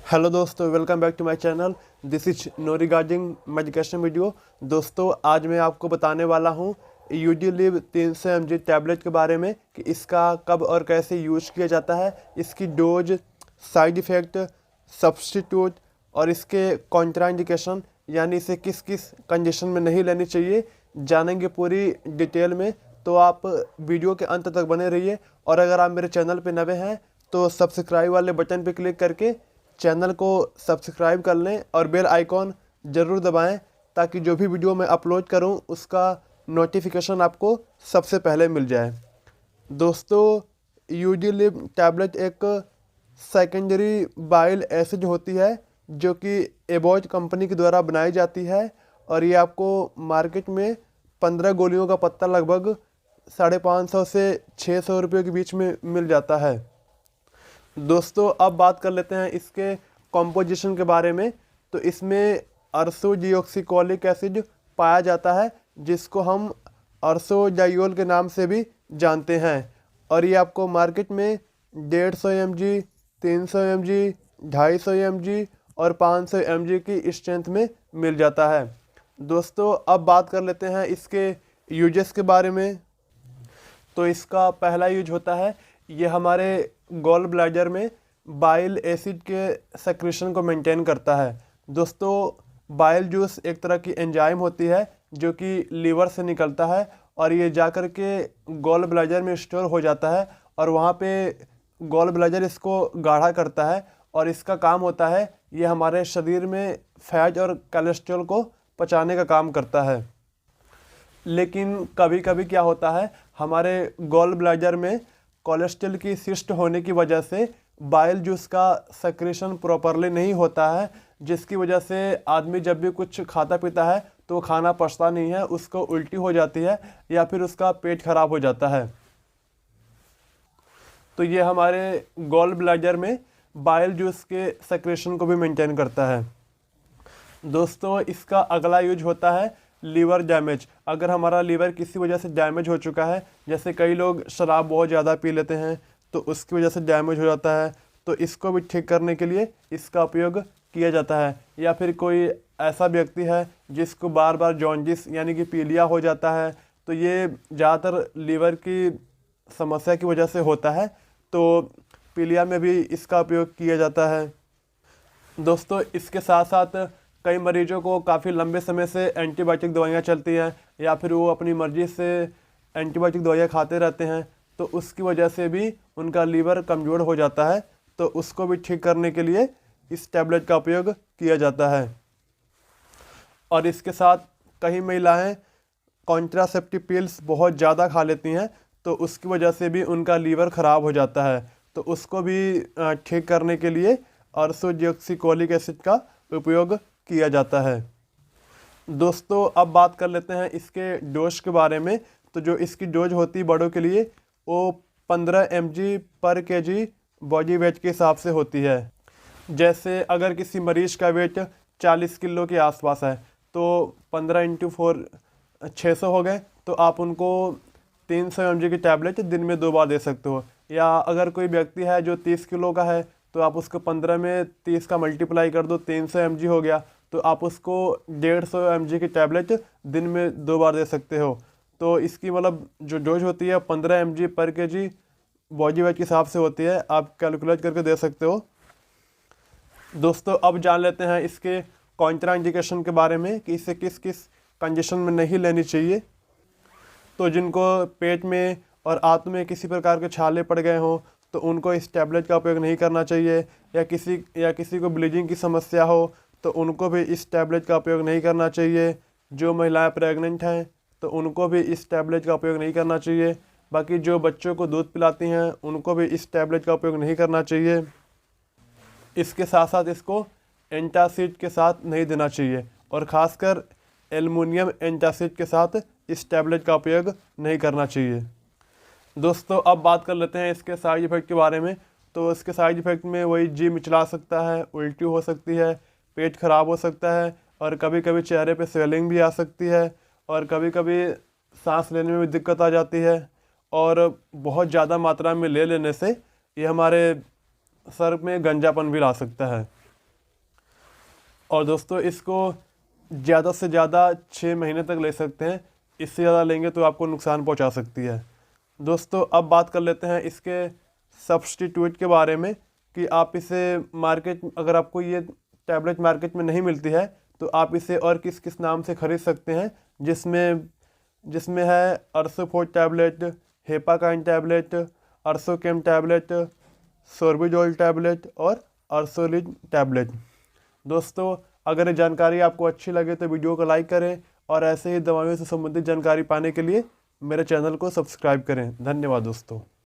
Hello दोस्तों, welcome back to my channel. This is no regarding medication video. दोस्तों, आज मैं आपको बताने वाला हूँ यूजीलिव 300 mg टैबलेट के बारे में कि इसका कब और कैसे यूज किया जाता है, इसकी डोज, साइड इफ़ेक्ट, सब्स्टिट्यूट और इसके कॉन्ट्राइंडिकेशन यानी इसे किस किस कंडीशन में नहीं लेनी चाहिए, जानेंगे पूरी डिटेल में। तो आप वीडियो के अंत तक बने रहिए और अगर आप मेरे चैनल पे नए हैं तो सब्सक्राइब वाले बटन पे क्लिक करके चैनल को सब्सक्राइब कर लें और बेल आइकॉन ज़रूर दबाएं ताकि जो भी वीडियो मैं अपलोड करूं उसका नोटिफिकेशन आपको सबसे पहले मिल जाए। दोस्तों, यूजीलिव टैबलेट एक सेकेंडरी बाइल एसिड होती है जो कि एबॉट कंपनी के द्वारा बनाई जाती है और ये आपको मार्केट में 15 गोलियों का पत्ता लगभग 550 से 600 रुपये के बीच में मिल जाता है। दोस्तों, अब बात कर लेते हैं इसके कॉम्पोजिशन के बारे में। तो इसमें अर्सोडियोक्सिकोलिक एसिड पाया जाता है जिसको हम अर्सोडाइओल के नाम से भी जानते हैं और ये आपको मार्केट में 150 mg, 300 mg, 250 mg और 500 mg की स्ट्रेंथ में मिल जाता है। दोस्तों, अब बात कर लेते हैं इसके यूजेस के बारे में। तो इसका पहला यूज होता है, ये हमारे गॉल ब्लैडर में बाइल एसिड के सेक्रेशन को मेंटेन करता है। दोस्तों, बाइल जूस एक तरह की एंजाइम होती है जो कि लीवर से निकलता है और ये जाकर के गॉल ब्लैडर में स्टोर हो जाता है और वहाँ पे गॉल ब्लैडर इसको गाढ़ा करता है और इसका काम होता है ये हमारे शरीर में फैट और कोलेस्ट्रॉल को पचाने का काम करता है। लेकिन कभी कभी क्या होता है, हमारे गॉल ब्लैडर में कोलेस्ट्रॉल की सिस्ट होने की वजह से बाइल जूस का सेक्रेशन प्रॉपरली नहीं होता है, जिसकी वजह से आदमी जब भी कुछ खाता पीता है तो खाना पचता नहीं है, उसको उल्टी हो जाती है या फिर उसका पेट खराब हो जाता है। तो ये हमारे गॉल ब्लैडर में बाइल जूस के सेक्रेशन को भी मेंटेन करता है। दोस्तों, इसका अगला यूज होता है लीवर डैमेज। अगर हमारा लीवर किसी वजह से डैमेज हो चुका है, जैसे कई लोग शराब बहुत ज़्यादा पी लेते हैं तो उसकी वजह से डैमेज हो जाता है, तो इसको भी ठीक करने के लिए इसका उपयोग किया जाता है। या फिर कोई ऐसा व्यक्ति है जिसको बार बार जॉन्डिस यानी कि पीलिया हो जाता है, तो ये ज़्यादातर लीवर की समस्या की वजह से होता है, तो पीलिया में भी इसका उपयोग किया जाता है। दोस्तों, इसके साथ साथ कई मरीजों को काफ़ी लंबे समय से एंटीबायोटिक दवाइयाँ चलती हैं या फिर वो अपनी मर्ज़ी से एंटीबायोटिक दवाइयाँ खाते रहते हैं, तो उसकी वजह से भी उनका लीवर कमज़ोर हो जाता है, तो उसको भी ठीक करने के लिए इस टैबलेट का उपयोग किया जाता है। और इसके साथ कई महिलाएं कॉन्ट्रासेप्टिव पिल्स बहुत ज़्यादा खा लेती हैं, तो उसकी वजह से भी उनका लीवर ख़राब हो जाता है, तो उसको भी ठीक करने के लिए अर्सोडियोक्सिकोलिक एसिड का उपयोग किया जाता है। दोस्तों, अब बात कर लेते हैं इसके डोज के बारे में। तो जो इसकी डोज होती है बड़ों के लिए वो 15 mg पर kg बॉडी वेट के हिसाब से होती है। जैसे अगर किसी मरीज़ का वेट 40 किलो के आसपास है तो 15 × 4 600 हो गए, तो आप उनको 300 mg की टैबलेट दिन में 2 बार दे सकते हो। या अगर कोई व्यक्ति है जो 30 किलो का है तो आप उसको 15 में 30 का मल्टीप्लाई कर दो, 300 mg हो गया, तो आप उसको 150 mg की टैबलेट दिन में 2 बार दे सकते हो। तो इसकी मतलब जो डोज होती है 15 mg पर kg बॉडी वेट के हिसाब से होती है, आप कैलकुलेट करके दे सकते हो। दोस्तों, अब जान लेते हैं इसके कॉन्ट्राइंडिकेशन के बारे में कि इसे किस किस कंडीशन में नहीं लेनी चाहिए। तो जिनको पेट में और आंत में किसी प्रकार के छाले पड़ गए हों तो उनको इस टैबलेट का उपयोग नहीं करना चाहिए, या किसी को ब्लीडिंग की समस्या हो तो उनको भी इस टैबलेट का उपयोग नहीं करना चाहिए। जो महिलाएं प्रेग्नेंट हैं तो उनको भी इस टैबलेट का उपयोग नहीं करना चाहिए। बाकी जो बच्चों को दूध पिलाती हैं उनको भी इस टैबलेट का उपयोग नहीं करना चाहिए। इसके साथ साथ इसको एंटासिड के साथ नहीं देना चाहिए और ख़ासकर एल्युमिनियम एंटासिड के साथ इस टैबलेट का उपयोग नहीं करना चाहिए। दोस्तों, अब बात कर लेते हैं इसके साइड इफ़ेक्ट के बारे में। तो इसके साइड इफ़ेक्ट में वही जी मिचला सकता है, उल्टी हो सकती है, पेट खराब हो सकता है और कभी कभी चेहरे पे स्वेलिंग भी आ सकती है और कभी कभी सांस लेने में भी दिक्कत आ जाती है और बहुत ज़्यादा मात्रा में ले लेने से ये हमारे सर में गंजापन भी ला सकता है। और दोस्तों इसको ज़्यादा से ज़्यादा 6 महीने तक ले सकते हैं, इससे ज़्यादा लेंगे तो आपको नुकसान पहुंचा सकती है। दोस्तों अब बात कर लेते हैं इसके सब्स्टिट्यूट के बारे में कि आप इसे मार्केट, अगर आपको ये टैबलेट मार्केट में नहीं मिलती है तो आप इसे और किस किस नाम से ख़रीद सकते हैं, जिसमें है अर्सोफोर्ट टैबलेट, हेपाकाइन टैबलेट, अर्सोकेम टैबलेट, सोर्बिडोल टैबलेट और अर्सोलिड टैबलेट। दोस्तों अगर ये जानकारी आपको अच्छी लगे तो वीडियो को लाइक करें और ऐसे ही दवाइयों से संबंधित जानकारी पाने के लिए मेरे चैनल को सब्सक्राइब करें। धन्यवाद दोस्तों।